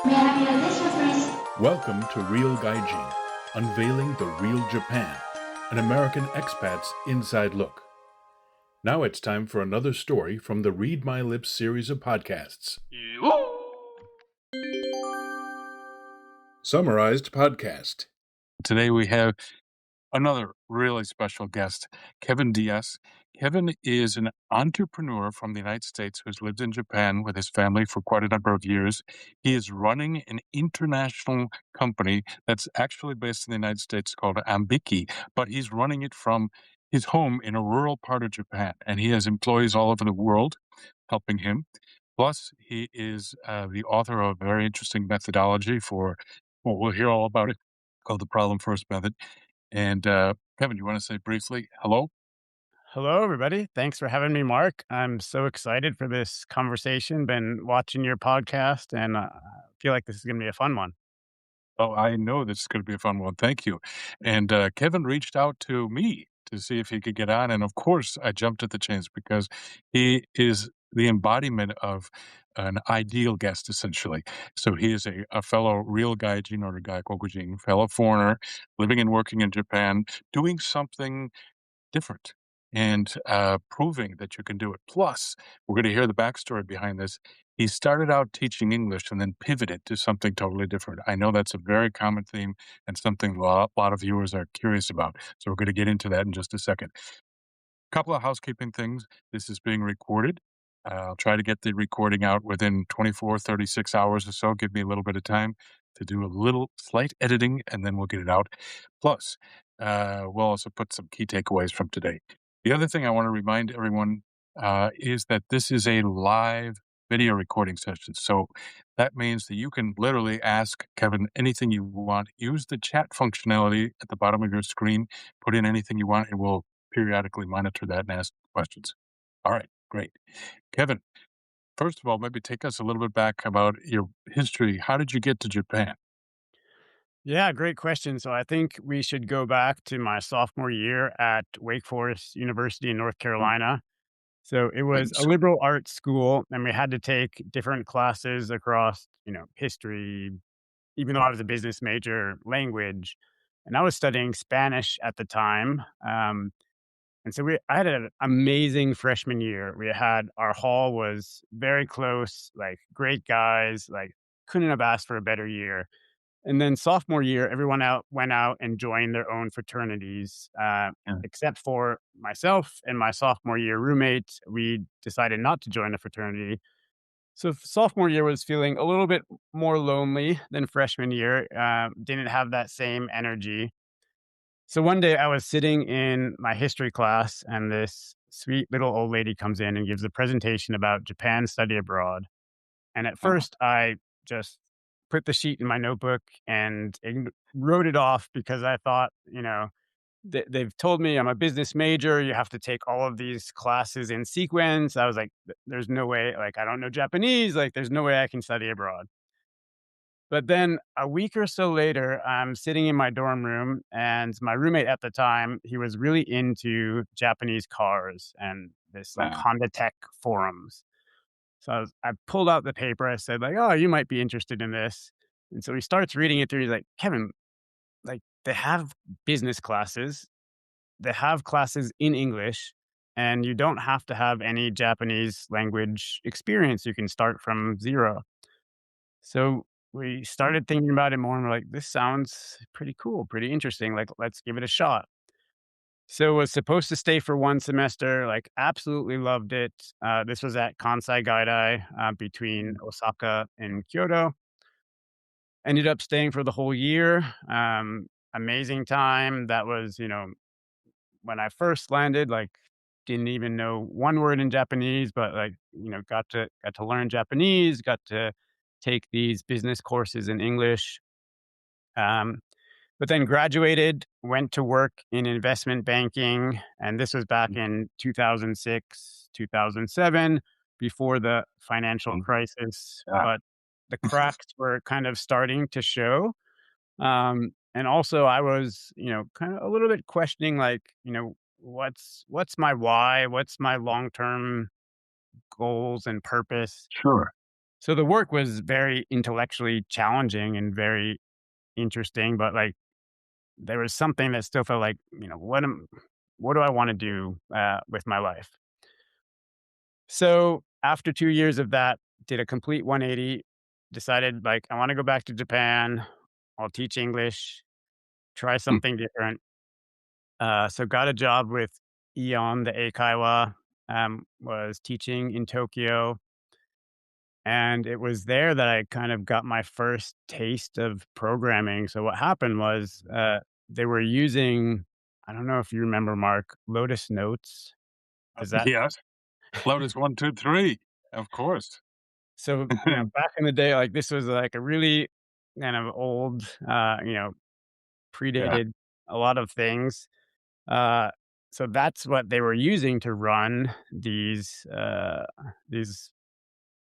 May I have your attention, please? Welcome to Real Gaijin, unveiling the real Japan, an American expat's inside look. Now it's time for another story from the Read My Lips series of podcasts. Summarized podcast. Today we have another really special guest, Kevin Diaz. Kevin is an entrepreneur from the United States who's lived in Japan with his family for quite a number of years. He is running an international company that's actually based in the United States called Ambiki, but he's running it from his home in a rural part of Japan, and he has employees all over the world helping him. Plus, he is the author of a very interesting methodology well, we'll hear all about it, called the Problem First Method. And Kevin, you want to say briefly hello? Hello, everybody. Thanks for having me, Mark. I'm so excited for this conversation. Been watching your podcast and feel like this is going to be a fun one. Oh, I know this is going to be a fun one. Thank you. And Kevin reached out to me to see if he could get on. And of course, I jumped at the chance because he is the embodiment of an ideal guest, essentially. So he is a fellow real Gaijin or a Gaikokujin, fellow foreigner living and working in Japan, doing something different and proving that you can do it. Plus, we're going to hear the backstory behind this. He started out teaching English and then pivoted to something totally different. I know that's a very common theme and something a lot of viewers are curious about. So we're going to get into that in just a second. Couple of housekeeping things. This is being recorded. I'll try to get the recording out within 24, 36 hours or so. Give me a little bit of time to do a little slight editing, and then we'll get it out. Plus, we'll also put some key takeaways from today. The other thing I want to remind everyone is that this is a live video recording session. So that means that you can literally ask Kevin anything you want. Use the chat functionality at the bottom of your screen. Put in anything you want, and we'll periodically monitor that and ask questions. All right, great. Kevin, first of all, maybe take us a little bit back about your history. How did you get to Japan? Yeah, great question. So I think we should go back to my sophomore year at Wake Forest University in North Mm, Carolina. So it was a Please. liberal arts school, and we had to take different classes across, history, even though I was a business major, language. And I was studying Spanish at the time. And so I had an amazing freshman year. We had our hall was very close, like great guys, like couldn't have asked for a better year. And then sophomore year, everyone out went out and joined their own fraternities, Yeah. except for myself and my sophomore year roommate. We decided not to join a fraternity. So sophomore year was feeling a little bit more lonely than freshman year. Didn't have that same energy. So one day I was sitting in my history class, and this sweet little old lady comes in and gives a presentation about Japan study abroad. And at Oh, first, I just put the sheet in my notebook and wrote it off because I thought, they've told me I'm a business major. You have to take all of these classes in sequence. I was like, there's no way, like, I don't know Japanese. Like, there's no way I can study abroad. But then a week or so later, I'm sitting in my dorm room, and my roommate at the time, he was really into Japanese cars and this like wow. Honda Tech forums. So I pulled out the paper. I said like, "Oh, you might be interested in this." And so he starts reading it through. He's like, "Kevin, like they have business classes, they have classes in English, and you don't have to have any Japanese language experience. You can start from zero." So we started thinking about it more and we're like, this sounds pretty cool, pretty interesting. Like, let's give it a shot. So was supposed to stay for one semester, like absolutely loved it. This was at Kansai Gaidai between Mm, Osaka and Kyoto. Ended up staying for the whole year. Amazing time. That was, when I first landed, like didn't even know one word in Japanese, but like, got to learn Japanese, got to take these business courses in English. Um, but then graduated, went to work in investment banking, and this was back mm, in 2006, 2007, before the financial mm, crisis. yeah. But the cracks were kind of starting to show. And also I was, kind of a little bit questioning like, what's my why? What's my long-term goals and purpose? Sure. So the work was very intellectually challenging and very interesting, but like there was something that still felt like, what do I want to do with my life? So after 2 years of that, did a complete 180, decided like I want to go back to Japan. I'll teach English, try Hmm. something different. So got a job with Eon, the Eikaiwa, was teaching in Tokyo. And it was there that I kind of got my first taste of programming. So what happened was they were using, I don't know if you remember, Mark, Lotus Notes. Does that Yes. Lotus 1, 2, 3. Of course. so back in the day, like this was like a really kind of old, Yeah. predated a lot of things. Uh, so that's what they were using to run these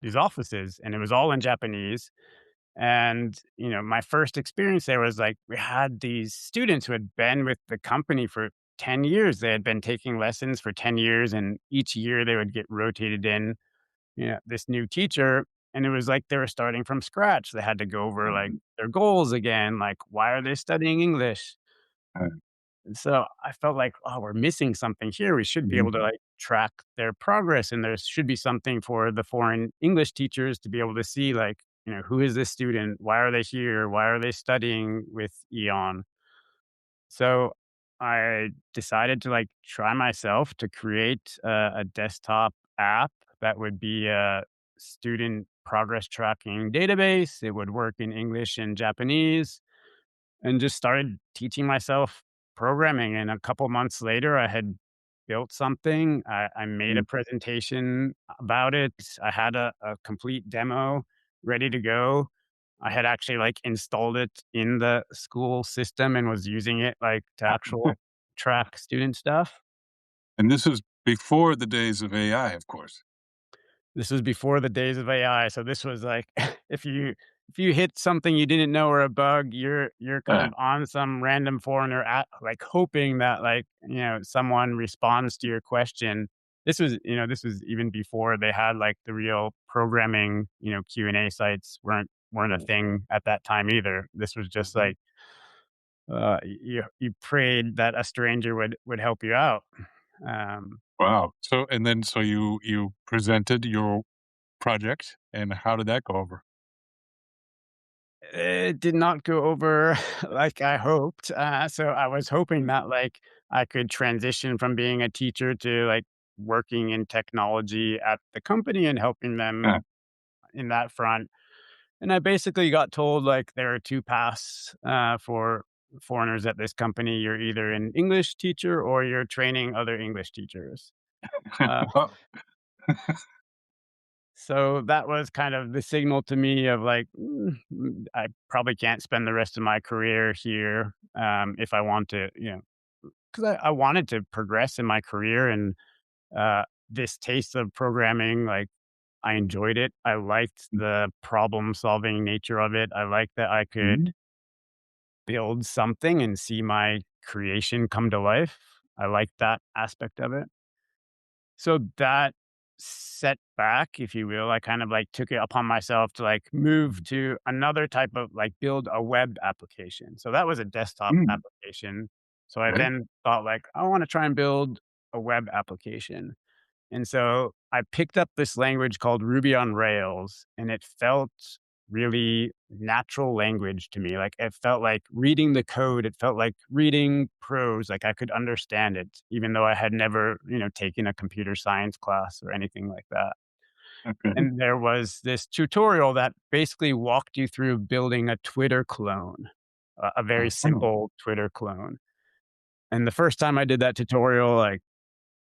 these offices, and it was all in Japanese. And, my first experience there was like we had these students who had been with the company for 10 years. They had been taking lessons for 10 years, and each year they would get rotated in, this new teacher. And it was like they were starting from scratch. They had to go over like their goals again, like why are they studying English? Uh, And so I felt like, oh, we're missing something here. We should be able mhm. to like track their progress. And there should be something for the foreign English teachers to be able to see, like, who is this student? Why are they here? Why are they studying with Eon? So I decided to like try myself to create a desktop app that would be a student progress tracking database. It would work in English and Japanese, and just started teaching myself programming. And a couple months later, I had built something. I made a Mm. presentation about it. I had a complete demo ready to go. I had actually like installed it in the school system and was using it like to actual track student stuff. And this is before the days of AI, of course. This was before the days of AI, so this was like if you hit something you didn't know or a bug, you're kind Uh, of on some random foreigner at like hoping that like, someone responds to your question. This was even before they had like the real programming, Q&A sites weren't a thing at that time either. This was just like you prayed that a stranger would help you out. Um wow. So you presented your project, and how did that go over? It did not go over like I hoped. So I was hoping that like I could transition from being a teacher to like working in technology at the company and helping Uh, them in that front. And I basically got told like there are two paths for foreigners at this company. You're either an English teacher or you're training other English teachers. Uh, well, So that was kind of the signal to me of like, I probably can't spend the rest of my career here if I want to, because I wanted to progress in my career. And this taste of programming, like, I enjoyed it. I liked the problem solving nature of it. I liked that I could mhm, build something and see my creation come to life. I liked that aspect of it. So that setback, if you will, I kind of like took it upon myself to like move to another type of like build a web application. So that was a desktop mm, application. So I okay. then thought like I want to try and build a web application. And so I picked up this language called Ruby on Rails, and it felt really natural language to me. Like it felt like reading the code, it felt like reading prose, like I could understand it, even though I had never, taken a computer science class or anything like that. Okay. And there was this tutorial that basically walked you through building a Twitter clone, a very Uh-huh. simple Twitter clone. And the first time I did that tutorial, like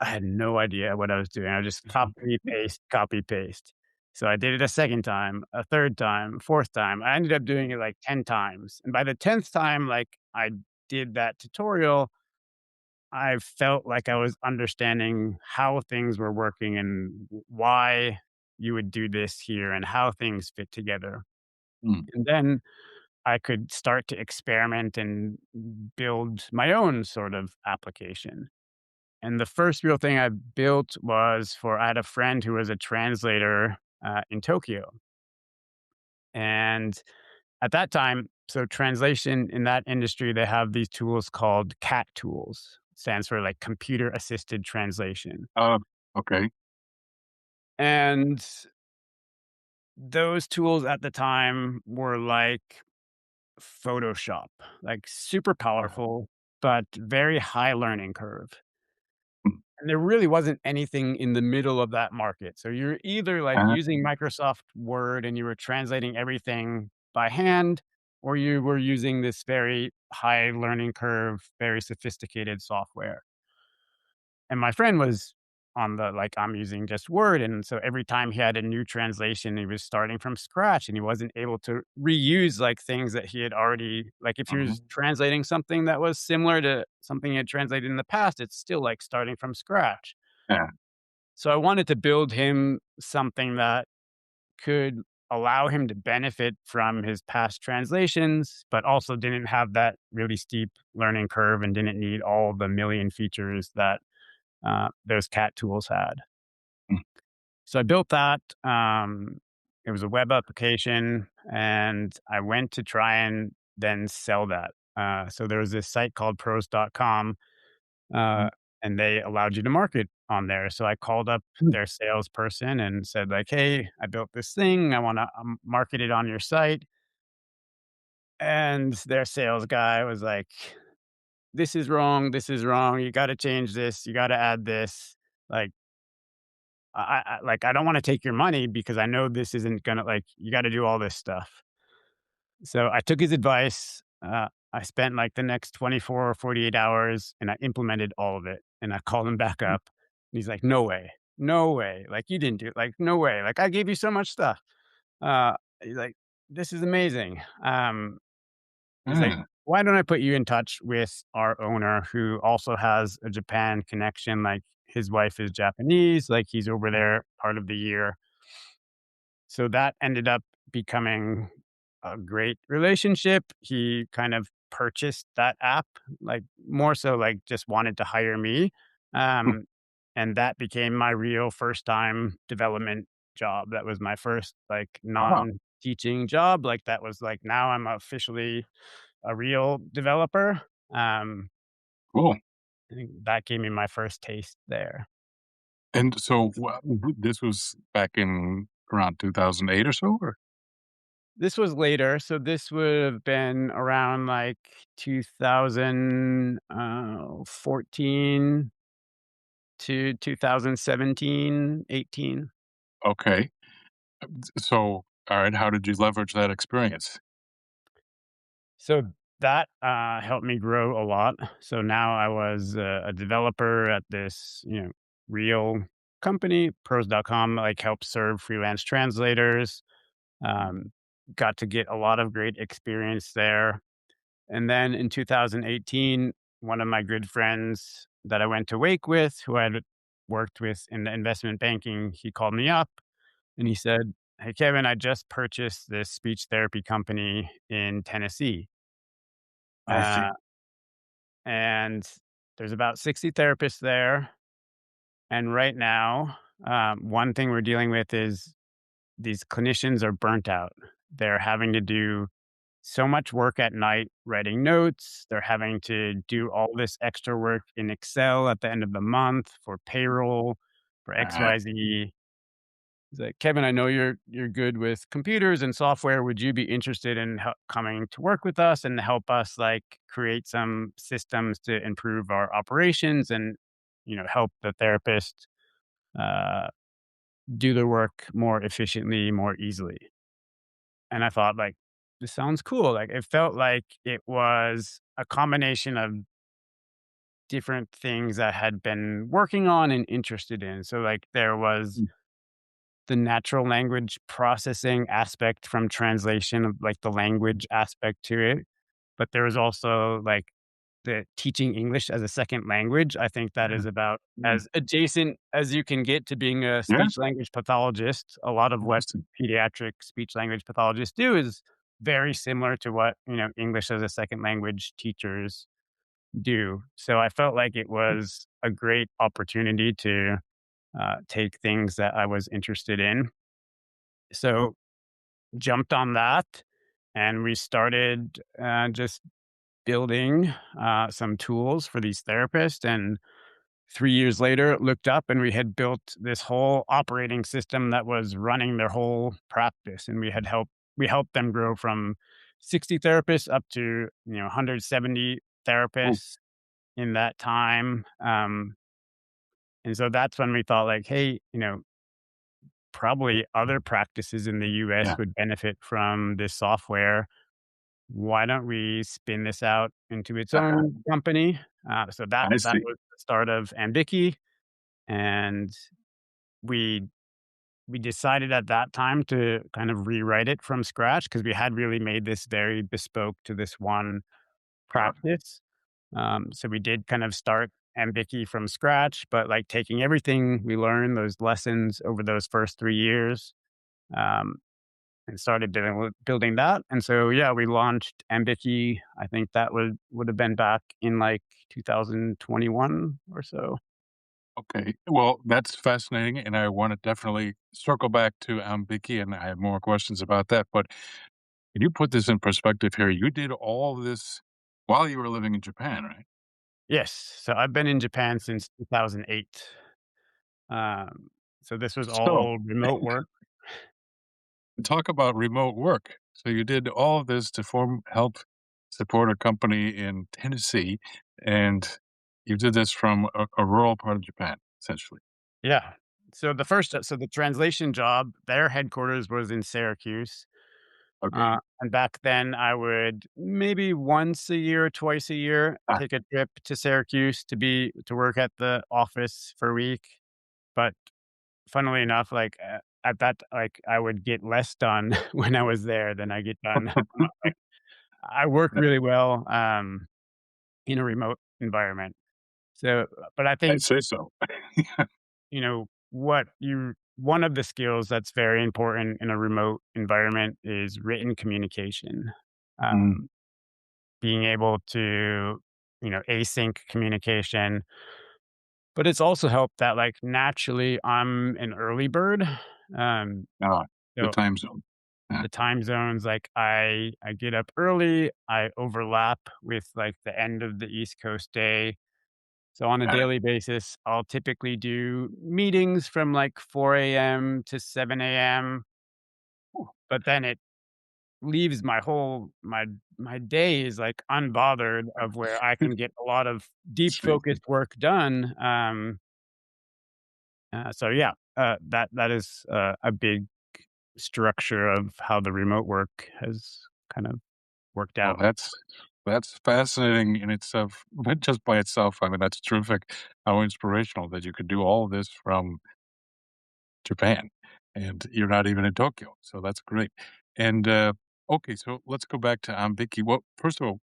I had no idea what I was doing. I just copy, paste, copy, paste. So I did it a second time, a third time, fourth time. I ended up doing it like 10 times. And by the 10th time, like I did that tutorial, I felt like I was understanding how things were working and why you would do this here and how things fit together. Mm, And then I could start to experiment and build my own sort of application. And the first real thing I built was I had a friend who was a translator in Tokyo. And at that time, so translation in that industry, they have these tools called CAT tools. Stands for like computer assisted translation. Uh, okay. And those tools at the time were like Photoshop, like super Oh, powerful, but very high learning curve. mm, And there really wasn't anything in the middle of that market. So you're either like uh, using Microsoft Word and you were translating everything by hand, or you were using this very high learning curve, very sophisticated software. And my friend was on the like, I'm using just Word. And so every time he had a new translation, he was starting from scratch and he wasn't able to reuse like things that he had already, like if he was mhm, translating something that was similar to something he had translated in the past, it's still like starting from scratch. yeah, So I wanted to build him something that could allow him to benefit from his past translations, but also didn't have that really steep learning curve and didn't need all the million features that those cat tools had. mm, So I built that. It was a web application, and I went to try and then sell that. So there was this site called pros.com, mm, uh, and they allowed you to market on there. So I called up mm, their salesperson and said, like, "Hey, I built this thing. I want to market it on your site." And their sales guy was like, "This is wrong. This is wrong. You got to change this. You got to add this." Like, I don't wanna take your money because I know this isn't gonna like, you gotta do all this stuff. So I took his advice. I spent, like, the next 24 or 48 hours, and I implemented all of it, and I called him back mm, up, and he's like, "No way. No way. Like, you didn't do it. Like, no way. Like, I gave you so much stuff." He's like, "This is amazing." He's like, yeah, "Why don't I put you in touch with our owner who also has a Japan connection?" Like, his wife is Japanese, like, he's over mm, there part of the year. So that ended up becoming a great relationship. He kind of purchased that app, like, more so, like, just wanted to hire me, mm, um, and that became my real first time development job. That was my first, like, ah, non-teaching job, like, that was, like, now I'm officially a real developer. Um, cool. I think that gave me my first taste there. And so this was back in around 2008 or so? Or? This was later, so this would have been around, like, 2014 to 2017, 18. Okay. So, all right, how did you leverage that experience? So that, helped me grow a lot. So now I was a developer at this, real company, pros.com, like, helps serve freelance translators, Mm, um, got to get a lot of great experience there. And then in 2018, one of my good friends that I went to Wake with, who I had worked with in the investment banking, he called me up and he said, "Hey, Kevin, I just purchased this speech therapy company in Tennessee. I see. Uh, and there's about 60 therapists there. And right now, one thing we're dealing with is these clinicians are burnt out. They're having to do so much work at night writing notes. They're having to do all this extra work in Excel at the end of the month for payroll, for Uh, XYZ. He's like, "Kevin, I know you're good with computers and software. Would you be interested in coming to work with us and help us like create some systems to improve our operations and help the therapist uh, do their work more efficiently, more easily?" And I thought, like, this sounds cool. Like, it felt like it was a combination of different things I had been working on and interested in. So, like, there was mm, the natural language processing aspect from translation of like the language aspect to it. But there was also like the teaching English as a second language. I think that yeah, is about mm, as adjacent as you can get to being a yeah, speech language pathologist. A lot of what interesting. pediatric speech language pathologists do is very similar to what, English as a second language teachers do. So I felt like it was a great opportunity to take things that I was interested in. So jumped on that, and we started just building some tools for these therapists. And 3 years later, looked up and we had built this whole operating system that was running their whole practice. And we helped them grow from 60 therapists up to 170 Oh, therapists in that time. And so that's when we thought like, hey, probably other practices in the US yeah, would benefit from this software. Why don't we spin this out into its uh, own company? So I that see. was the start of Ambiki, and we we decided at that time to kind of rewrite it from scratch because we had really made this very bespoke to this one Yeah. practice. So we did kind of start Ambiki from scratch, but like taking everything we learned, those lessons over those first 3 years, um, and started building that. And so, yeah, we launched Ambiki. I think that would have been back in like 2021 or so. Okay. Well, that's fascinating, and I want to definitely circle back to Ambiki, and I have more questions about that. But can you put this in perspective here? You did all this while you were living in Japan, right? Yes. So I've been in Japan since 2008. Um, so this was So all remote work. talk about remote work. So you did all of this to help support a company in Tennessee, and you did this from a rural part of Japan, essentially. Yeah. So the translation job, their headquarters was in Syracuse. Okay. And back then I would maybe once a year, twice a year, Ah, take a trip to Syracuse to work at the office for a week. But funnily enough, like at that, like I would get less done when I was there than I get done. Like I work really well in a remote environment. So, but I I'd think say so. what you one of the skills that's very important in a remote environment is written communication. Mm, Um, being able to, async communication, but it's also helped that like naturally I'm an early bird. Um, ah, the so time zone. Yeah. the time zones, like I get up early, I overlap with like the end of the East Coast day. So on a Got it. daily basis, I'll typically do meetings from like 4 a.m. to 7 a.m. Ooh, But then it leaves my day is like unbothered of where I can get a lot of deep sweet. focused work done. So yeah, that is a big structure of how the remote work has kind of worked Well, out. that's fascinating in itself, but just by itself. I mean, that's terrific. How inspirational that you could do all this from Japan, and you're not even in Tokyo. So that's great. And okay, so let's go back to Ambiki. Well, first of all,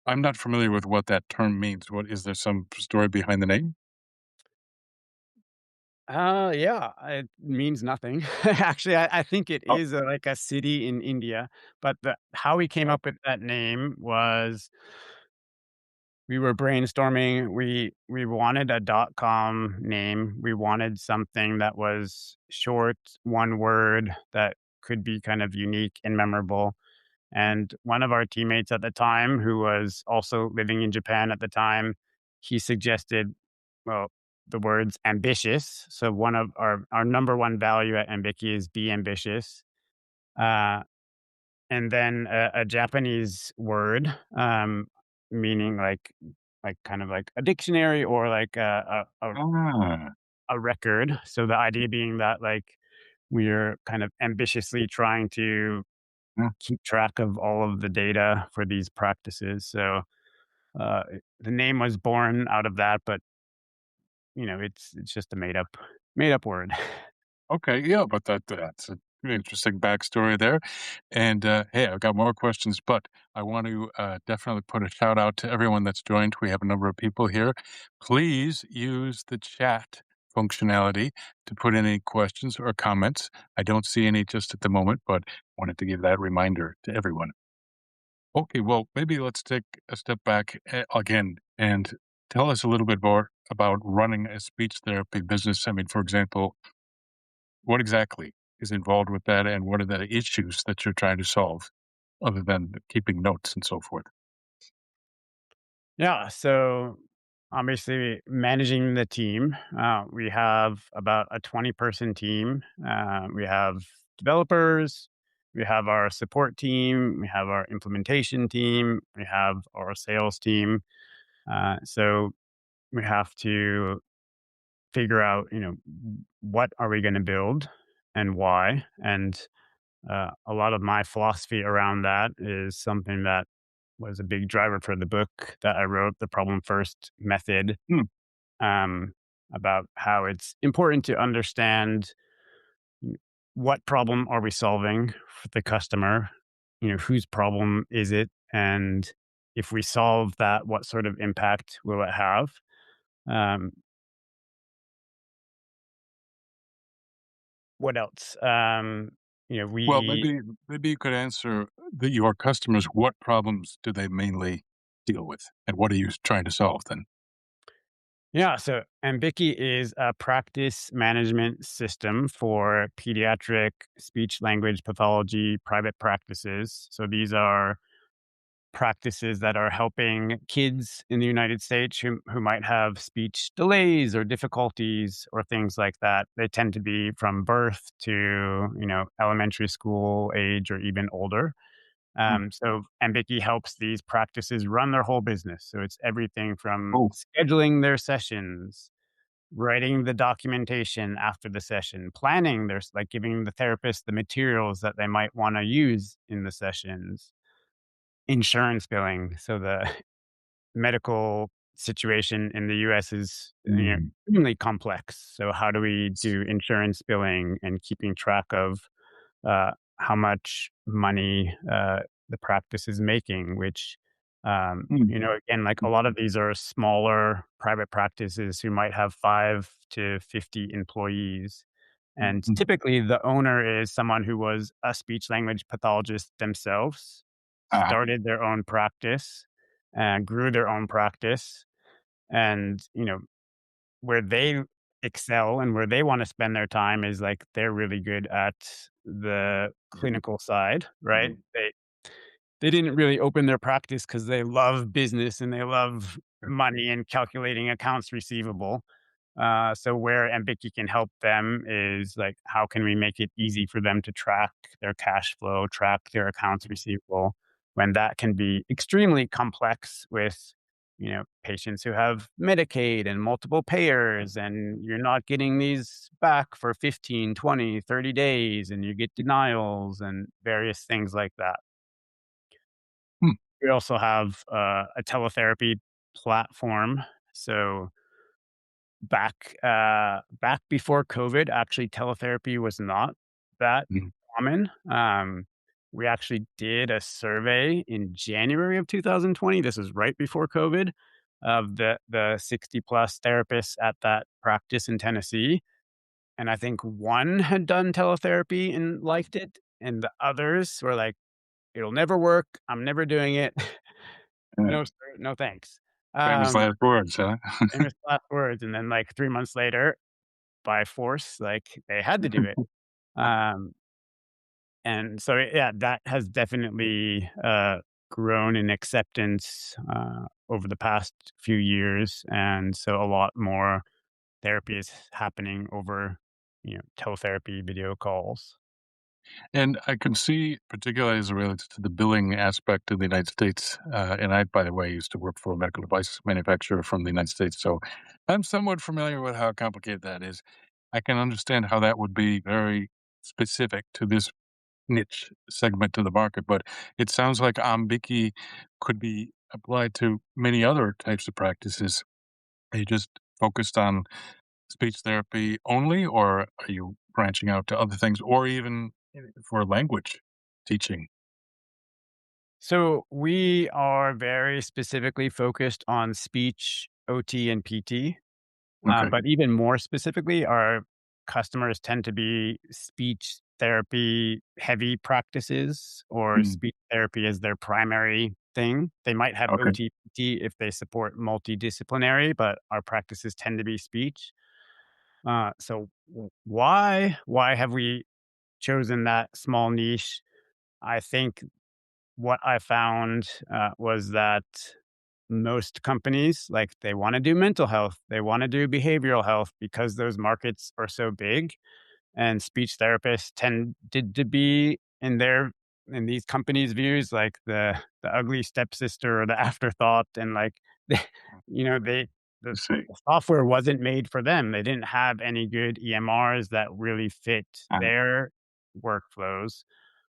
I'm not familiar with what that term means. What is there some story behind the name? Yeah, it means nothing. Actually, I think it Oh, is like a city in India, but how we came oh, up with that name was we were brainstorming. We wanted a .com name. We wanted something that was short, one word that could be kind of unique and memorable. And one of our teammates at the time, who was also living in Japan at the time, he suggested, well, the words ambitious. So one of our number one value at Ambiki is be ambitious. Uh, and then a Japanese word, meaning like kind of like a dictionary or like ah, a record. So the idea being that like we're kind of ambitiously trying to yeah, keep track of all of the data for these practices. So the name was born out of that, but it's just a made up word. okay, yeah, but that's a interesting backstory there. And hey, I've got more questions, but I want to definitely put a shout out to everyone that's joined. We have a number of people here. Please use the chat functionality to put in any questions or comments. I don't see any just at the moment, but wanted to give that reminder to everyone. Okay, well, maybe let's take a step back again and tell us a little bit more about running a speech therapy business. I mean, for example, what exactly? is involved with that, and what are the issues that you're trying to solve, other than keeping notes and so forth? Yeah, so obviously managing the team, we have about a 20-person team. We have developers, we have our support team, we have our implementation team, we have our sales team. So we have to figure out, what are we going to build and why. And a lot of my philosophy around that is something that was a big driver for the book that I wrote, The Problem First Method, Hmm. um, about how it's important to understand what problem are we solving for the customer, whose problem is it, and if we solve that, what sort of impact will it have? Um, what else? Well, We maybe you could answer your customers, what problems do they mainly deal with, and what are you trying to solve then? Yeah, so Ambiki is a practice management system for pediatric speech language pathology private practices. So these are practices that are helping kids in the United States who might have speech delays or difficulties or things like that. They tend to be from birth to, elementary school age or even older. Hmm. So Ambiki helps these practices run their whole business. So it's everything from Oh, scheduling their sessions, writing the documentation after the session, planning there's like giving the therapist the materials that they might want to use in the sessions, insurance billing. So the medical situation in the US is, mm, extremely complex. So how do we do insurance billing and keeping track of how much money the practice is making, which, mm, again, like a lot of these are smaller private practices who might have 5 to 50 employees. And mm, typically, the owner is someone who was a speech language pathologist themselves, ah, started their own practice, and grew their own practice. And, where they excel and where they wanna spend their time is, like, they're really good at the clinical side, right? They didn't really open their practice because they love business and they love money and calculating accounts receivable. So where Ambiki can help them is like, how can we make it easy for them to track their cash flow, track their accounts receivable, when that can be extremely complex with, patients who have Medicaid and multiple payers, and you're not getting these back for 15, 20, 30 days, and you get denials and various things like that. hmm, We also have a teletherapy platform. So back before COVID, actually, teletherapy was not that mm, common. We actually did a survey in January of 2020. This is right before COVID, of the 60 plus therapists at that practice in Tennessee, and I think one had done teletherapy and liked it, and the others were like, "It'll never work. I'm never doing it. yeah. No, sir. No, thanks." Famous Um, last words, huh? famous last words, and then like 3 months later, by force, like, they had to do it. Um, and so, yeah, that has definitely, grown in acceptance, over the past few years, and so a lot more therapy is happening over, teletherapy video calls. And I can see, particularly as it relates to the billing aspect of the United States, and I, by the way, used to work for a medical device manufacturer from the United States, so I'm somewhat familiar with how complicated that is. I can understand how that would be very specific to this niche segment of the market, but it sounds like Ambiki could be applied to many other types of practices. Are you just focused on speech therapy only, or are you branching out to other things, or even for language teaching? So, we are very specifically focused on speech, OT, and PT. Okay. But even more specifically, our customers tend to be speech therapy heavy practices, or Mm, speech therapy is their primary thing. They might have okay. OT/PT if they support multidisciplinary, but our practices tend to be speech. So why have we? chosen that small niche. I think what I found was that most companies, like, they want to do mental health, they want to do behavioral health because those markets are so big, and speech therapists tended to be in these companies' views like the ugly stepsister or the afterthought, and like they, they I the, see. the software wasn't made for them. They didn't have any good EMRs that really fit Uh, their workflows.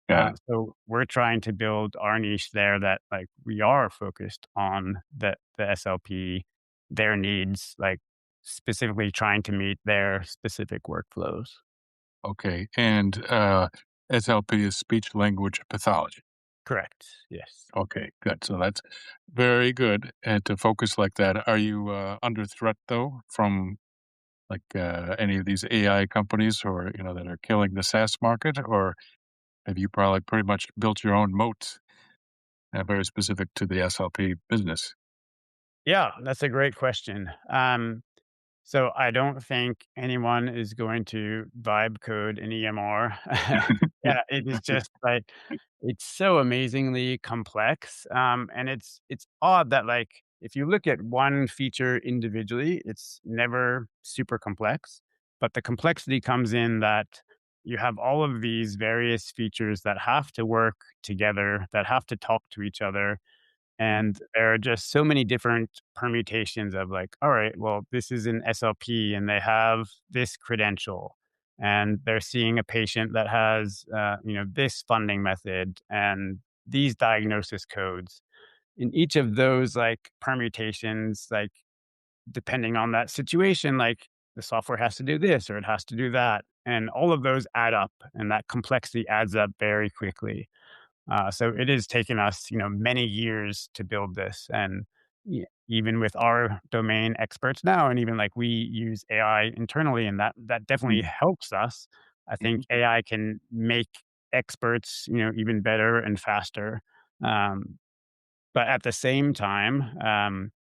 got it. So we're trying to build our niche there, that like we are focused on the SLP, their needs, like specifically trying to meet their specific workflows. Okay. And SLP is speech language pathology. Correct. Yes. Okay, good. So that's very good. And to focus like that, are you under threat though from like any of these AI companies or that are killing the SaaS market, or have you probably pretty much built your own moat very specific to the SLP business? Yeah, that's a great question. So I don't think anyone is going to vibe code an EMR. Yeah, it is just like it's so amazingly complex. And it's odd that like if you look at one feature individually, it's never super complex. But the complexity comes in that you have all of these various features that have to work together, that have to talk to each other, and there are just so many different permutations of like, all right, well, this is an SLP and they have this credential and they're seeing a patient that has, this funding method and these diagnosis codes. In each of those like permutations, like depending on that situation, like the software has to do this or it has to do that. And all of those add up and that complexity adds up very quickly. So it has taken us, many years to build this, and even with our domain experts now, and even like we use AI internally, and that definitely Mhm. helps us. I think AI can make experts, even better and faster. Um, but at the same time,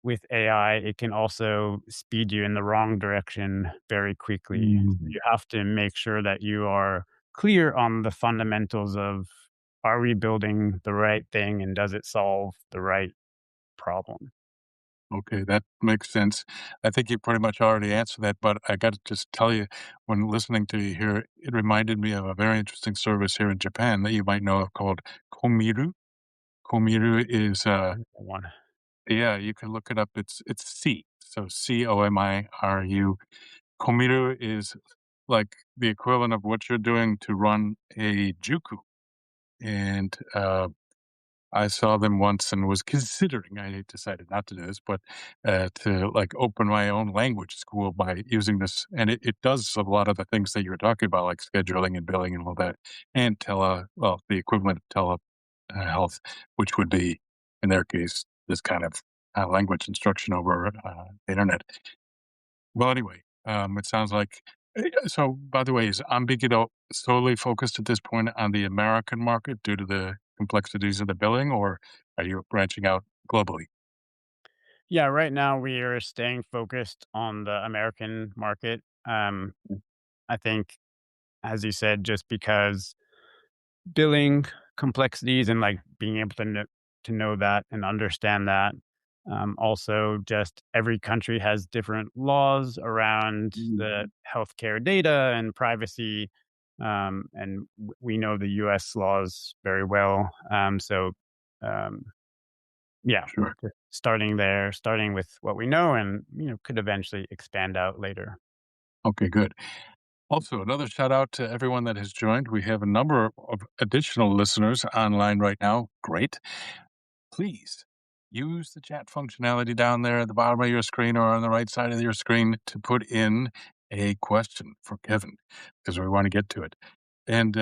with AI, it can also speed you in the wrong direction very quickly. Mhm. You have to make sure that you are clear on the fundamentals of, are we building the right thing and does it solve the right problem? Okay, that makes sense. I think you pretty much already answered that, but I got to just tell you, when listening to you here, it reminded me of a very interesting service here in Japan that you might know of called Komiru. Komiru is, One. yeah, you can look it up. It's C, so Comiru. Komiru is like the equivalent of what you're doing to run a juku, and I saw them once and was considering, I decided not to do this, but to like open my own language school by using this. And it does a lot of the things that you were talking about, like scheduling and billing and all that, and well, the equivalent of health, which would be, in their case, this kind of language instruction over the internet. Well, anyway, it sounds like. So, by the way, is Ambiki solely focused at this point on the American market due to the complexities of the billing, or are you branching out globally? Yeah, right now we are staying focused on the American market. I think, as you said, just because billing complexities and like being able to know that and understand that. Also, just every country has different laws around the Mhm. healthcare data and privacy, and we know the U.S. laws very well. Um, yeah, Sure. just starting there, starting with what we know, and could eventually expand out later. Okay, good. Also, another shout out to everyone that has joined. We have a number of additional listeners online right now. Great. Please use the chat functionality down there at the bottom of your screen or on the right side of your screen to put in a question for Kevin because we want to get to it. And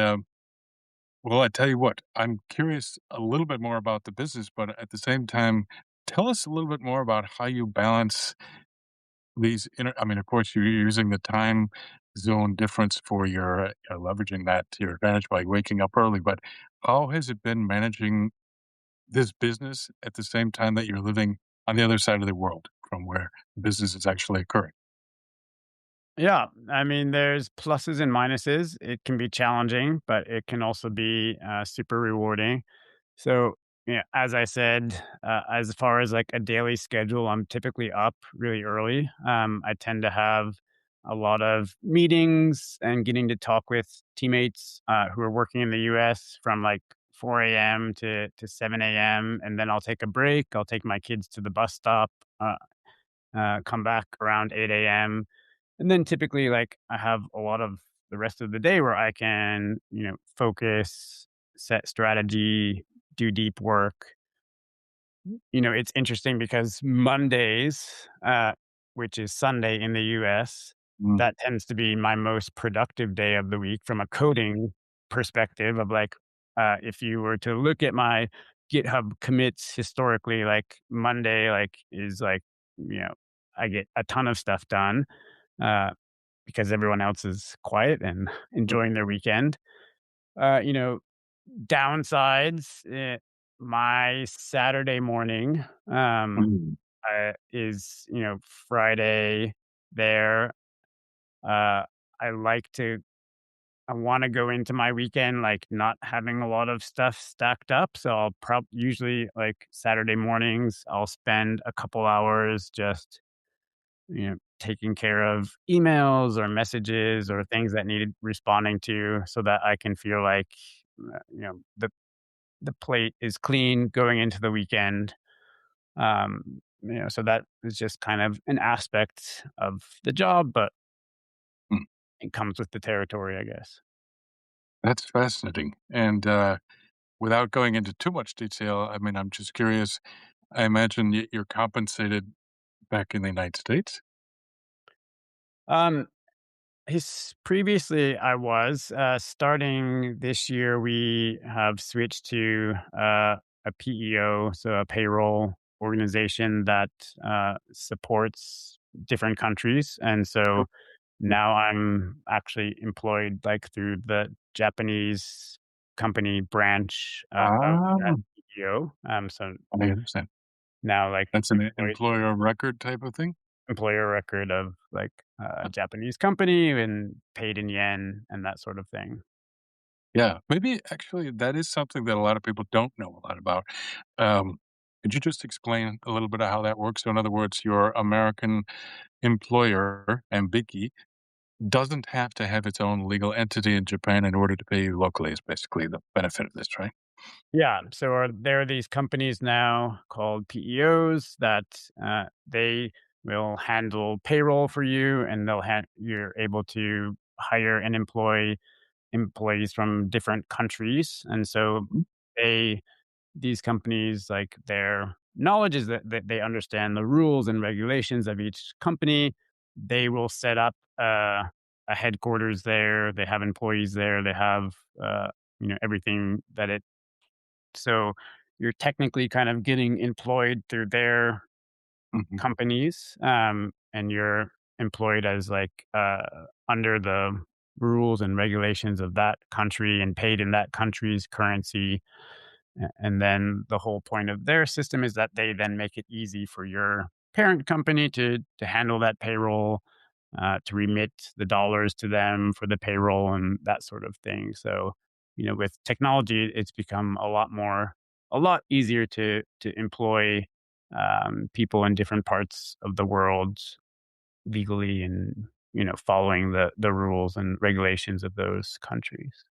well, I tell you what, I'm curious a little bit more about the business, but at the same time, tell us a little bit more about how you balance I mean, of course, you're using the time zone difference for your leveraging that to your advantage by waking up early. But how has it been managing this business at the same time that you're living on the other side of the world from where the business is actually occurring? Yeah, I mean, there's pluses and minuses. It can be challenging, but it can also be super rewarding. So, yeah, as I said, as far as like a daily schedule, I'm typically up really early. I tend to have a lot of meetings and getting to talk with teammates who are working in the US from like 4 a.m. to 7 a.m. And then I'll take a break. I'll take my kids to the bus stop, come back around 8 a.m. And then typically, like, I have a lot of the rest of the day where I can, focus, set strategy, do deep work. It's interesting because Mondays, which is Sunday in the US, Mm, that tends to be my most productive day of the week from a coding perspective of like, if you were to look at my GitHub commits historically, like Monday, like is like, you know, I get a ton of stuff done. Uh, because everyone else is quiet and enjoying their weekend. Uh, you know, downsides, my Saturday morning, mm, is, Friday there. Uh, I like to I wanna go into my weekend, like, not having a lot of stuff stacked up, so I'll usually, like, Saturday mornings, I'll spend a couple hours just taking care of emails or messages or things that needed responding to so that I can feel like, the plate is clean going into the weekend. So that is just kind of an aspect of the job, but mm. it comes with the territory, I guess. That's fascinating. And without going into too much detail, I mean, I'm just curious. I imagine you're compensated back in the United States? Um, previously I was starting this year. We have switched to a PEO, so a payroll organization that supports different countries, and so now I'm actually employed like through the Japanese company branch of that Ah, PEO. So I understand. now like That's an employed employer of record type of thing? employer record of like a Japanese company and paid in yen and that sort of thing. Yeah, maybe actually that is something that a lot of people don't know a lot about. Um, could you just explain a little bit of how that works? So, in other words, your American employer, Ambiki, doesn't have to have its own legal entity in Japan in order to pay you locally, is basically the benefit of this, right? Yeah. So there are these companies now called PEOs that they will handle payroll for you, and you're able to hire and employ employees from different countries, and so Mhm. they these companies, like, their knowledge is that they understand the rules and regulations of each company. They will set up a headquarters there. They have employees there. They have everything that it. So you're technically kind of getting employed through their Mhm. companies, and you're employed as like under the rules and regulations of that country and paid in that country's currency. And then the whole point of their system is that they then make it easy for your parent company to handle that payroll, to remit the dollars to them for the payroll and that sort of thing. So, with technology, it's become a lot easier to employ people in different parts of the world legally and following the rules and regulations of those countries.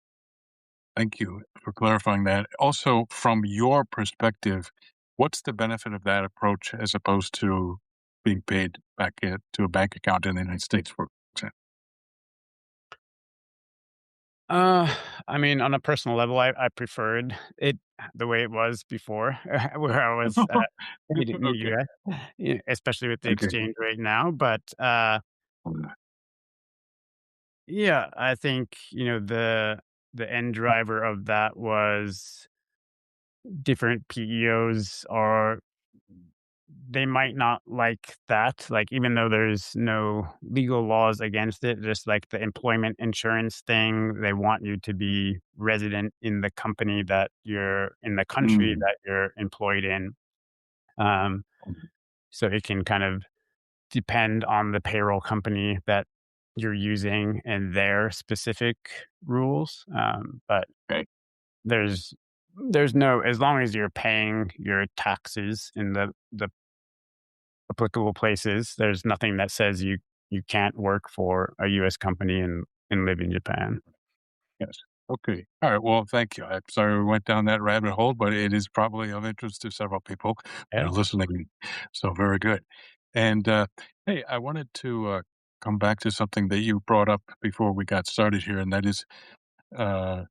Thank you for clarifying that. Also, from your perspective, what's the benefit of that approach as opposed to being paid back to a bank account in the United States, for example? Uh, I mean, on a personal level, I preferred it the way it was before, where I was paid in the Okay. US, especially with the Okay. exchange rate now. But yeah, I think the end driver of that was different PEOs are they might not like that, like, even though there's no legal laws against it, just like the employment insurance thing, they want you to be resident in the company that you're in the country Mm. that you're employed in. Um, so it can kind of depend on the payroll company that you're using and their specific rules. But Okay. there's there's no, as long as you're paying your taxes in the applicable places, there's nothing that says you can't work for a US company and live in Japan. Yes. Okay. All right. Well, thank you. I'm sorry we went down that rabbit hole, but it is probably of interest to several people that Yeah. are listening. So very good. And hey, I wanted to come back to something that you brought up before we got started here, and that is uh,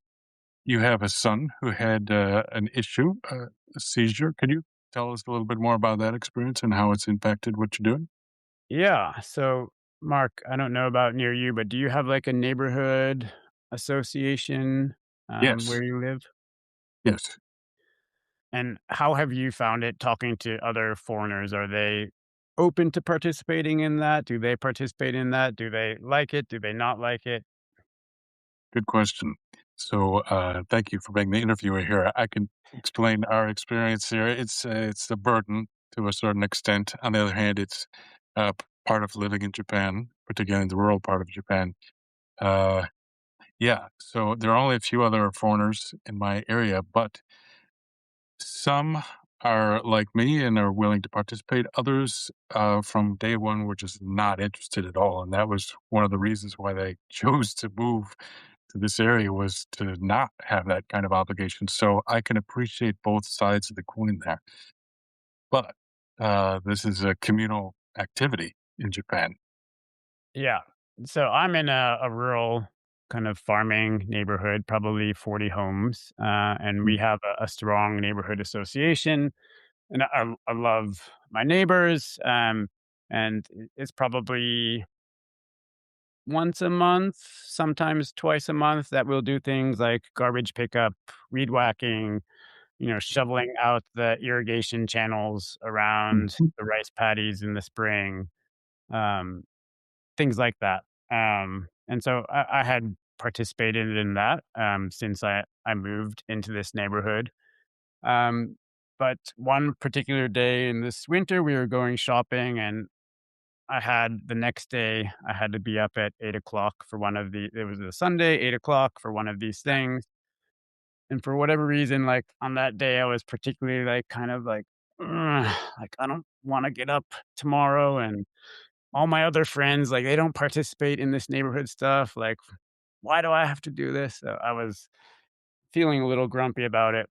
you have a son who had an issue, a seizure. Can you tell us a little bit more about that experience and how it's impacted what you're doing? Yeah. So, Mark, I don't know about near you, but do you have like a neighborhood association Yes. where you live? Yes. And how have you found it talking to other foreigners? Are they open to participating in that? Do they participate in that? Do they like it? Do they not like it? Good question. So, thank you for being the interviewer here. I can explain our experience here. It's a burden to a certain extent. On the other hand, it's part of living in Japan, particularly in the rural part of Japan. Uh, yeah, so there are only a few other foreigners in my area, but some are like me and are willing to participate. Others, from day one, were just not interested at all, and that was one of the reasons why they chose to move to this area was to not have that kind of obligation. So I can appreciate both sides of the coin there. But this is a communal activity in Japan. Yeah. So I'm in a rural kind of farming neighborhood, probably 40 homes. And Mm, we have a strong neighborhood association. And I love my neighbors. And it's probably once a month, sometimes twice a month, that we'll do things like garbage pickup, weed whacking, shoveling out the irrigation channels around mhm, the rice paddies in the spring, um, things like that. And so I had participated in that since I moved into this neighborhood. Um, but one particular day in this winter, we were going shopping, and the next day, I had to be up at 8 o'clock for it was a Sunday, 8 o'clock for one of these things. And for whatever reason, like on that day, I was particularly like kind of like, "Ugh," like I don't want to get up tomorrow. And all my other friends, like they don't participate in this neighborhood stuff. Like, why do I have to do this? So I was feeling a little grumpy about it.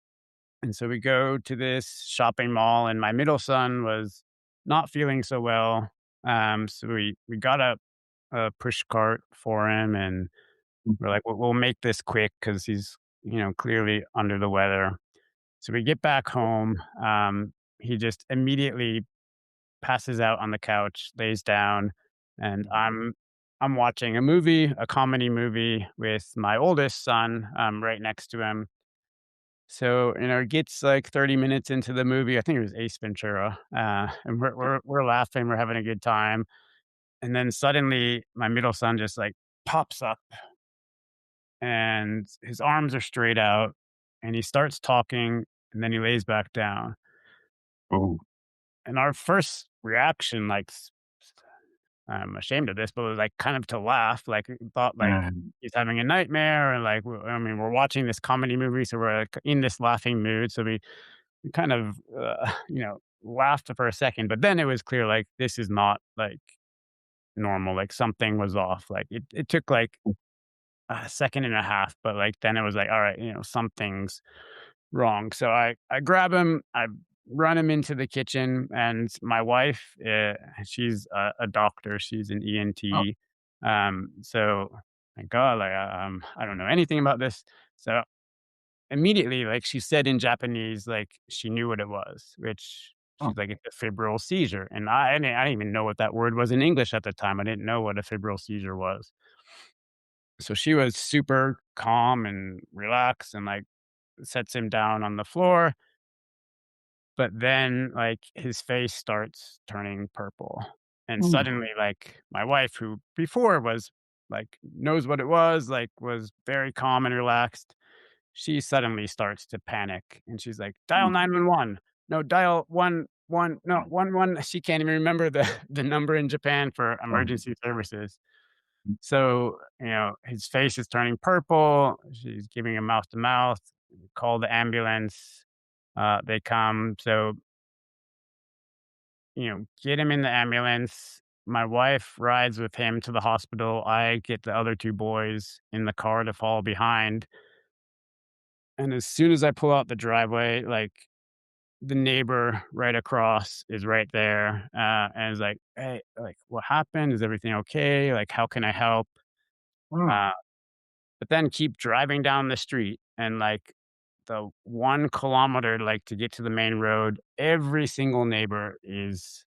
And so we go to this shopping mall, and my middle son was not feeling so well. So we got a push cart for him, and mm, we're like, we'll make this quick because he's clearly under the weather. So we get back home. He just immediately passes out on the couch, lays down, and I'm watching a movie, a comedy movie with my oldest son right next to him. So, it gets like 30 minutes into the movie. I think it was Ace Ventura. And we're laughing, we're having a good time. And then suddenly my middle son just like pops up, and his arms are straight out, and he starts talking, and then he lays back down. oh, And our first reaction, like, I'm ashamed of this, but it was like kind of to laugh, like we thought like and he's having a nightmare, and like I mean, we're watching this comedy movie, so we're like in this laughing mood. So we kind of laughed for a second, but then it was clear like this is not like normal. Like something was off. Like it took like a second and a half, but like then it was like, all right, something's wrong. So I grab him, I run him into the kitchen, and my wife, she's a doctor, she's an oh, ENT. So thank God, like I don't know anything about this. So immediately, like she said in Japanese, like she knew what it was, which oh, she's like, it's a febrile seizure. And I didn't even know what that word was in English at the time. I didn't know what a febrile seizure was. So she was super calm and relaxed, and like sets him down on the floor. But then, like, his face starts turning purple, and mm, suddenly, like, my wife, who before was, like, knows what it was very calm and relaxed, she suddenly starts to panic, and she's like, "Dial mm, 911. No, dial 1 no, 11." She can't even remember the the number in Japan for oh, emergency services. So, his face is turning purple. She's giving him mouth to mouth. Call the ambulance. They come. So, get him in the ambulance. My wife rides with him to the hospital. I get the other two boys in the car to fall behind. And as soon as I pull out the driveway, like the neighbor right across is right there, and is like, "Hey, like, what happened? Is everything okay? Like, how can I help?" Oh, Uh, but then keep driving down the street, and like the 1 kilometer, like to get to the main road, every single neighbor is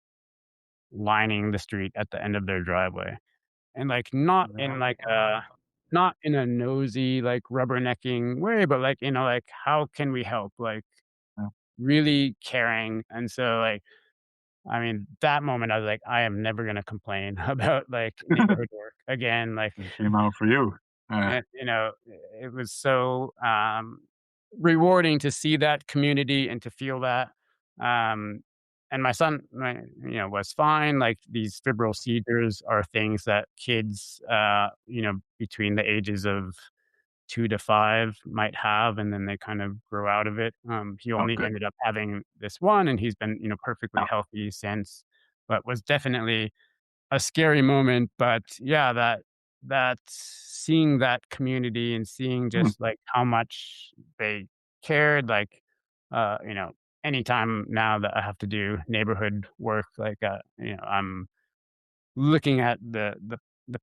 lining the street at the end of their driveway, and like not in a nosy, like rubbernecking way, but like like how can we help? Like yeah. really caring, and so like I mean, that moment, I was like, "I am never gonna complain about, like, neighborhood work again," like, It came out for you. it was so, rewarding to see that community and to feel that, um, and my son, was fine, like, these febrile seizures are things that kids, between the ages of 2 to 5 might have, and then they kind of grow out of it. He Oh, only good. ended up having this one, and he's been, perfectly healthy since, but was definitely a scary moment. But yeah, that seeing that community and seeing Hmm. just like how much they cared, like, uh, you know, anytime now that I have to do neighborhood work, like, I'm looking at the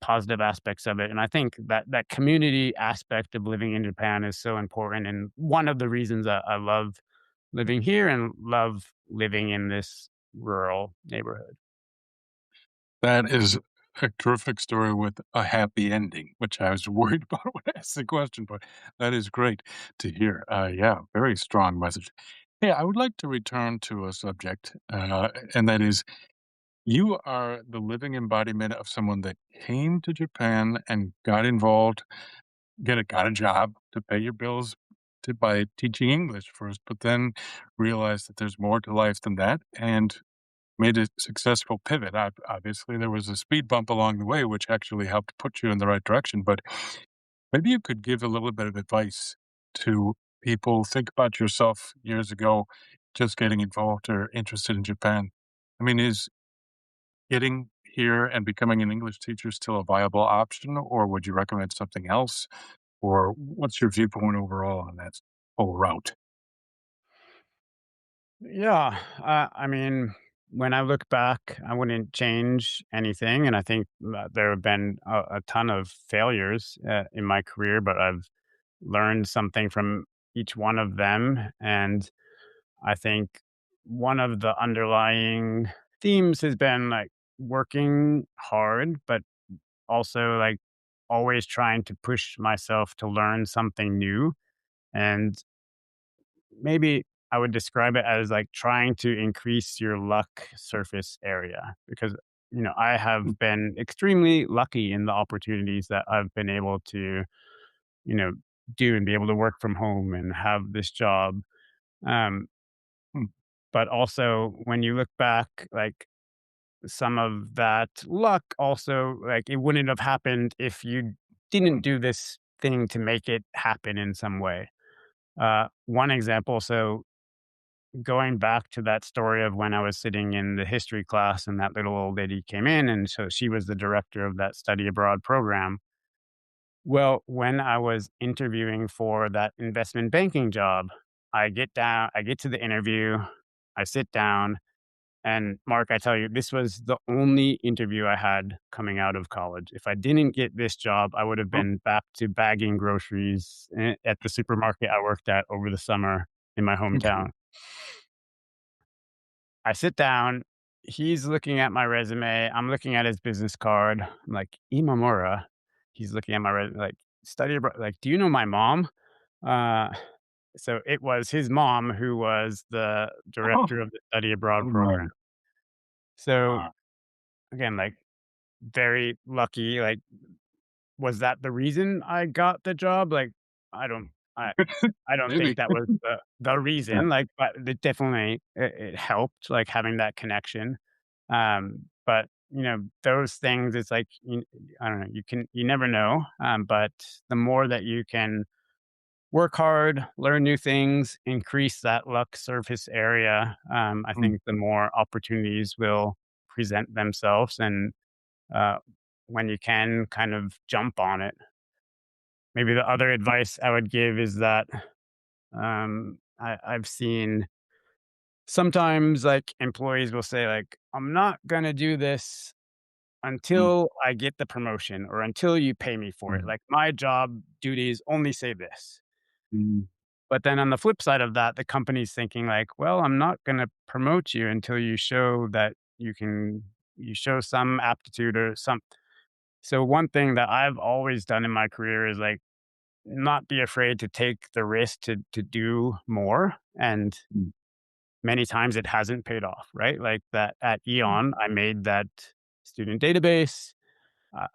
positive aspects of it, and I think that that community aspect of living in Japan is so important, and one of the reasons I love living here and love living in this rural neighborhood. That is a terrific story with a happy ending, which I was worried about when I asked the question, but that is great to hear. Yeah, very strong message. Hey, I would like to return to a subject, and that is you are the living embodiment of someone that came to Japan and got involved, got a job to pay your bills by teaching English first, but then realized that there's more to life than that and made a successful pivot. Obviously, there was a speed bump along the way, which actually helped put you in the right direction. But maybe you could give a little bit of advice to people. Think about yourself years ago, just getting involved or interested in Japan. I mean, is getting here and becoming an English teacher still a viable option, or would you recommend something else? Or what's your viewpoint overall on that whole route? Yeah, I mean, when I look back, I wouldn't change anything, and I think that there have been a ton of failures in my career, but I've learned something from each one of them, and I think one of the underlying themes has been like working hard, but also like always trying to push myself to learn something new. And maybe I would describe it as like trying to increase your luck surface area because, I have been extremely lucky in the opportunities that I've been able to, you know, do and be able to work from home and have this job. Um, Hmm, but also when you look back, like some of that luck also, like it wouldn't have happened if you didn't hmm, do this thing to make it happen in some way. One example, so going back to that story of when I was sitting in the history class and that little old lady came in, and so she was the director of that study abroad program. Well, when I was interviewing for that investment banking job, I get to the interview, I sit down, and Mark, I tell you, this was the only interview I had coming out of college. If I didn't get this job, I would have oh, been back to bagging groceries at the supermarket I worked at over the summer in my okay. hometown. I sit down. He's looking at my resume. I'm looking at his business card. I'm like, Imamura. He's looking at my resume, like, study abroad. Like, do you know my mom? Uh, so it was his mom who was the Oh, director of the study abroad oh my. program. So Wow. again, like, very lucky. Like, was that the reason I got the job? Like, I don't, I, I don't Maybe. think that was the Yeah. reason. Like, but it definitely it helped. Like having that connection. But those things, it's like, I don't know, you never know. But the more that you can work hard, learn new things, increase that luck surface area, I Mm, think the more opportunities will present themselves. And uh, when you can kind of jump on it. Maybe the other advice I would give is that I've seen sometimes like employees will say like, I'm not going to do this mm, until I get the promotion or until you pay me for it. mm, Like my job duties only say this. mm, But then on the flip side of that, the company's thinking like, well, I'm not going to promote you until you show that you show some aptitude or some. So one thing that I've always done in my career is like not be afraid to take the risk to do more. And mm, many times it hasn't paid off, right? Like that at mm. Eon, I made that student database.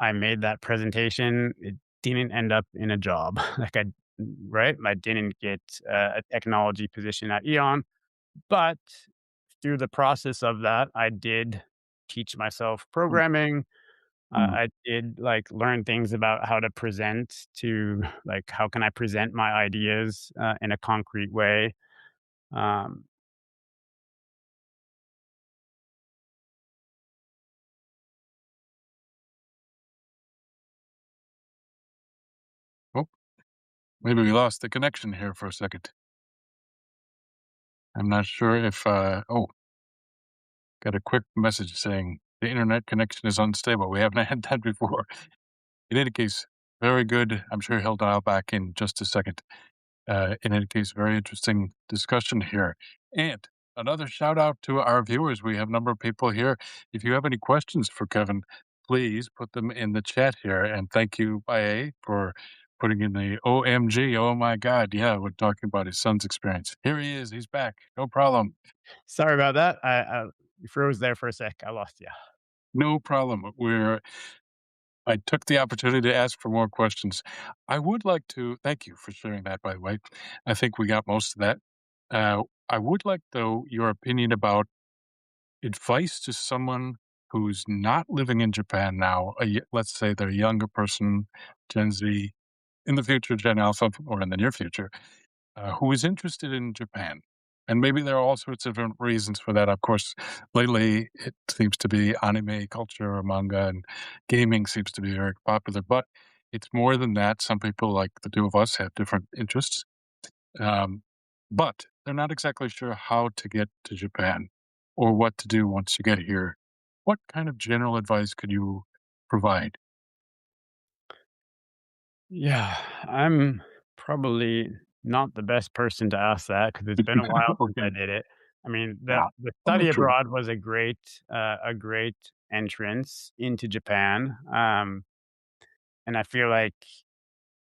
I made that presentation. It didn't end up in a job. Right? I didn't get a technology position at Eon, but through the process of that, I did teach myself Mm, programming. mm. I did like learn things about how to present to like how can I present my ideas in a concrete way. Um, Oh, maybe we lost the connection here for a second. I'm not sure if, got a quick message saying the internet connection is unstable. We haven't had that before. In any case, very good. I'm sure he'll dial back in just a second. In any case, very interesting discussion here. And another shout out to our viewers. We have a number of people here. If you have any questions for Kevin, please put them in the chat here. And thank you, IA, for putting in the OMG. Oh my God. Yeah, we're talking about his son's experience. Here he is. He's back. No problem. Sorry about that. You froze there for a sec. I lost you. No problem. I took the opportunity to ask for more questions. I would like to thank you for sharing that, by the way. I think we got most of that. I would like, though, your opinion about advice to someone who's not living in Japan now. Let's say they're a younger person, Gen Z, in the future, Gen Alpha, or in the near future, who is interested in Japan. And maybe there are all sorts of different reasons for that. Of course, lately it seems to be anime culture or manga, and gaming seems to be very popular. But it's more than that. Some people, like the two of us, have different interests. Um, but they're not exactly sure how to get to Japan or what to do once you get here. What kind of general advice could you provide? Yeah, I'm probably not the best person to ask that because it's been a while since I Okay. did it. I mean, Yeah. the Well, study that's true. abroad was a great entrance into Japan, and I feel like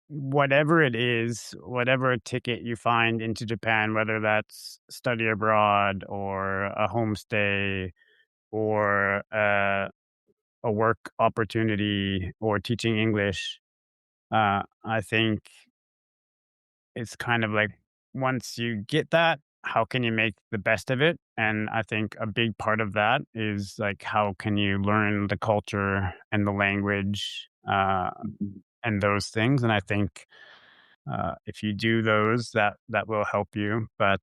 whatever it is, whatever ticket you find into Japan, whether that's study abroad or a homestay or a work opportunity or teaching English, I think it's kind of like once you get that, how can you make the best of it? And I think a big part of that is like how can you learn the culture and the language Mhm. and those things. And I think if you do those, that will help you. But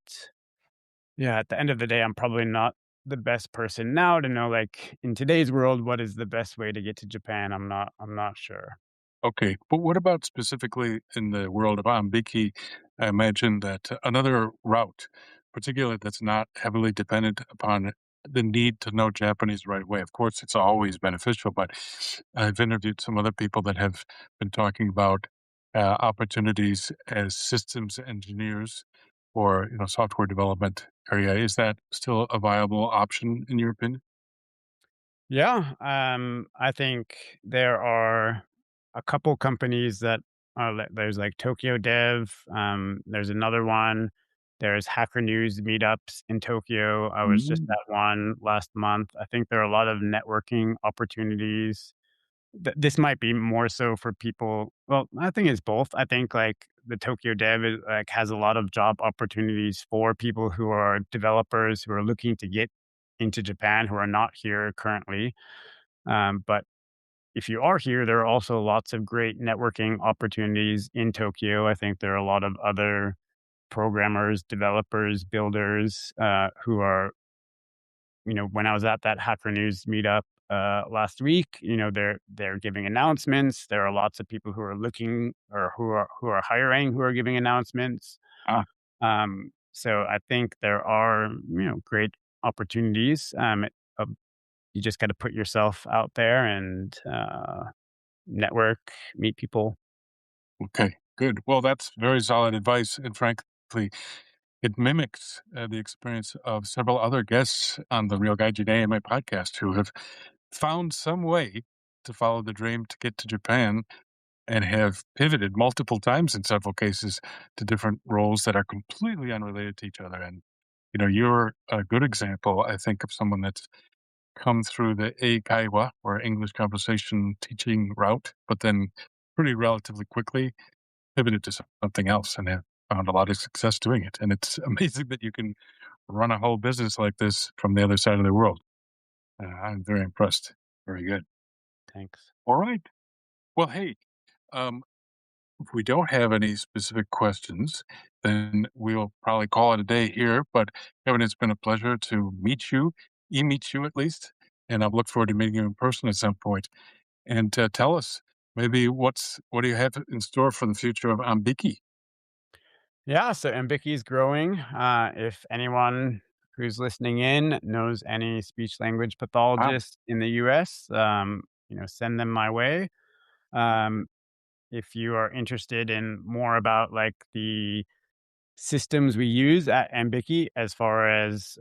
yeah, at the end of the day, I'm probably not the best person now to know like in today's world what is the best way to get to Japan. I'm not sure. Okay, but what about specifically in the world of Ambiki? I imagine that another route, particularly that's not heavily dependent upon the need to know Japanese right away. Of course, it's always beneficial, but I've interviewed some other people that have been talking about opportunities as systems engineers or software development area. Is that still a viable option in your opinion? Yeah, I think there are a couple companies that are there's like Tokyo Dev. There's another one. There's Hacker News meetups in Tokyo. I was just Mm. at one last month. I think there are a lot of networking opportunities. This might be more so for people. Well, I think it's both. I think like the Tokyo Dev like has a lot of job opportunities for people who are developers who are looking to get into Japan who are not here currently. But if you are here, there are also lots of great networking opportunities in Tokyo. I think there are a lot of other programmers, developers, builders who are, when I was at that Hacker News meetup last week, they're giving announcements. There are lots of people who are looking or who are hiring who are giving announcements. Ah, So I think there are great opportunities. Uh, you just got to put yourself out there and network, meet people. okay, good. Well, that's very solid advice, and frankly, it mimics the experience of several other guests on the Real Gaijin AMA podcast who have found some way to follow the dream to get to Japan and have pivoted multiple times in several cases to different roles that are completely unrelated to each other. And, you're a good example, I think, of someone that's come through the Eikaiwa or English conversation teaching route, but then pretty relatively quickly pivoted to something else and have found a lot of success doing it. And it's amazing that you can run a whole business like this from the other side of the world. I'm very impressed. Very good. Thanks. All right. Well, hey, um, if we don't have any specific questions, then we'll probably call it a day here. But Kevin, it's been a pleasure to meet you, meet you at least, and I look forward to meeting you in person at some point. And tell us maybe what do you have in store for the future of Ambiki? Yeah, so Ambiki is growing. If anyone who's listening in knows any speech language Wow, pathologists in the US, send them my way. Um, if you are interested in more about like the systems we use at Ambiki as far as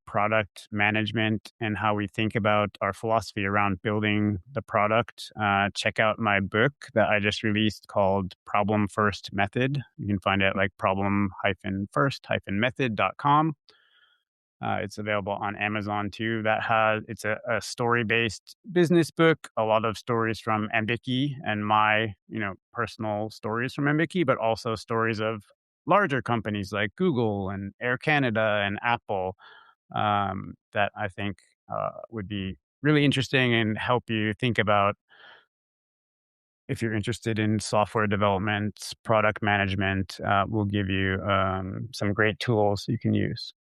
product management and how we think about our philosophy around building the product, check out my book that I just released called Problem First Method. You can find it at like problem-first-method.com. It's available on Amazon too. It's a story-based business book. A lot of stories from Ambiki and my personal stories from Ambiki, but also stories of larger companies like Google and Air Canada and Apple that I think would be really interesting and help you think about if you're interested in software development, product management. We'll give you some great tools you can use.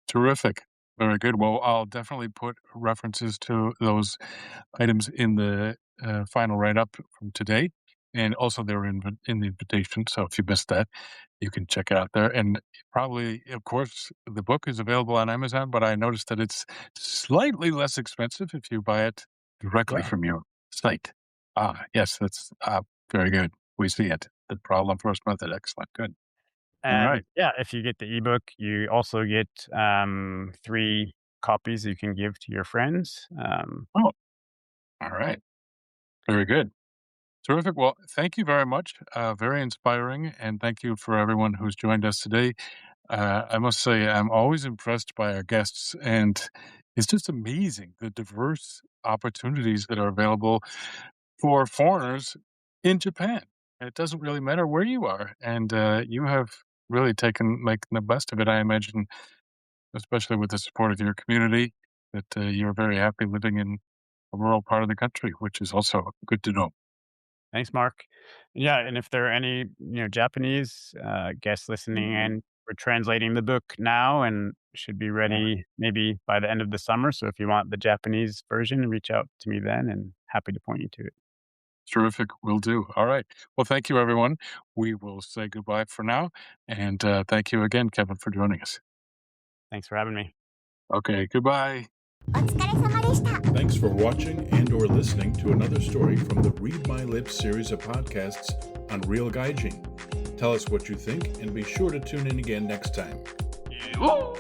terrific. Very good. Well, I'll definitely put references to those items in the final write up from today. And also, they're in the invitation. So if you missed that, you can check it out there. And probably, of course, the book is available on Amazon, but I noticed that it's slightly less expensive if you buy it directly Yeah. from your site. Ah, yes, that's very good. We see it. The problem first method. Excellent. Good. All And right. yeah, if you get the ebook, you also get 3 copies you can give to your friends. Oh, all right. Very good. Terrific. Well, thank you very much. Very inspiring. And thank you for everyone who's joined us today. I must say, I'm always impressed by our guests, and it's just amazing the diverse opportunities that are available for foreigners in Japan. It doesn't really matter where you are, and you have really taken like the best of it. I imagine, especially with the support of your community, that you're very happy living in a rural part of the country, which is also good to know. Thanks, Mark. Yeah, and if there are any Japanese guests listening Mhm. in, we're translating the book now and should be Yeah, ready maybe by the end of the summer. So if you want the Japanese version, reach out to me then, and happy to point you to it. terrific. Will do. All right. Well, thank you, everyone. We will say goodbye for now. And thank you again, Kevin, for joining us. Thanks for having me. Okay. Goodbye. お疲れ様でした。 Thanks for watching and or listening to another story from the Read My Lips series of podcasts on Real Gaijin. Tell us what you think and be sure to tune in again next time. Woo!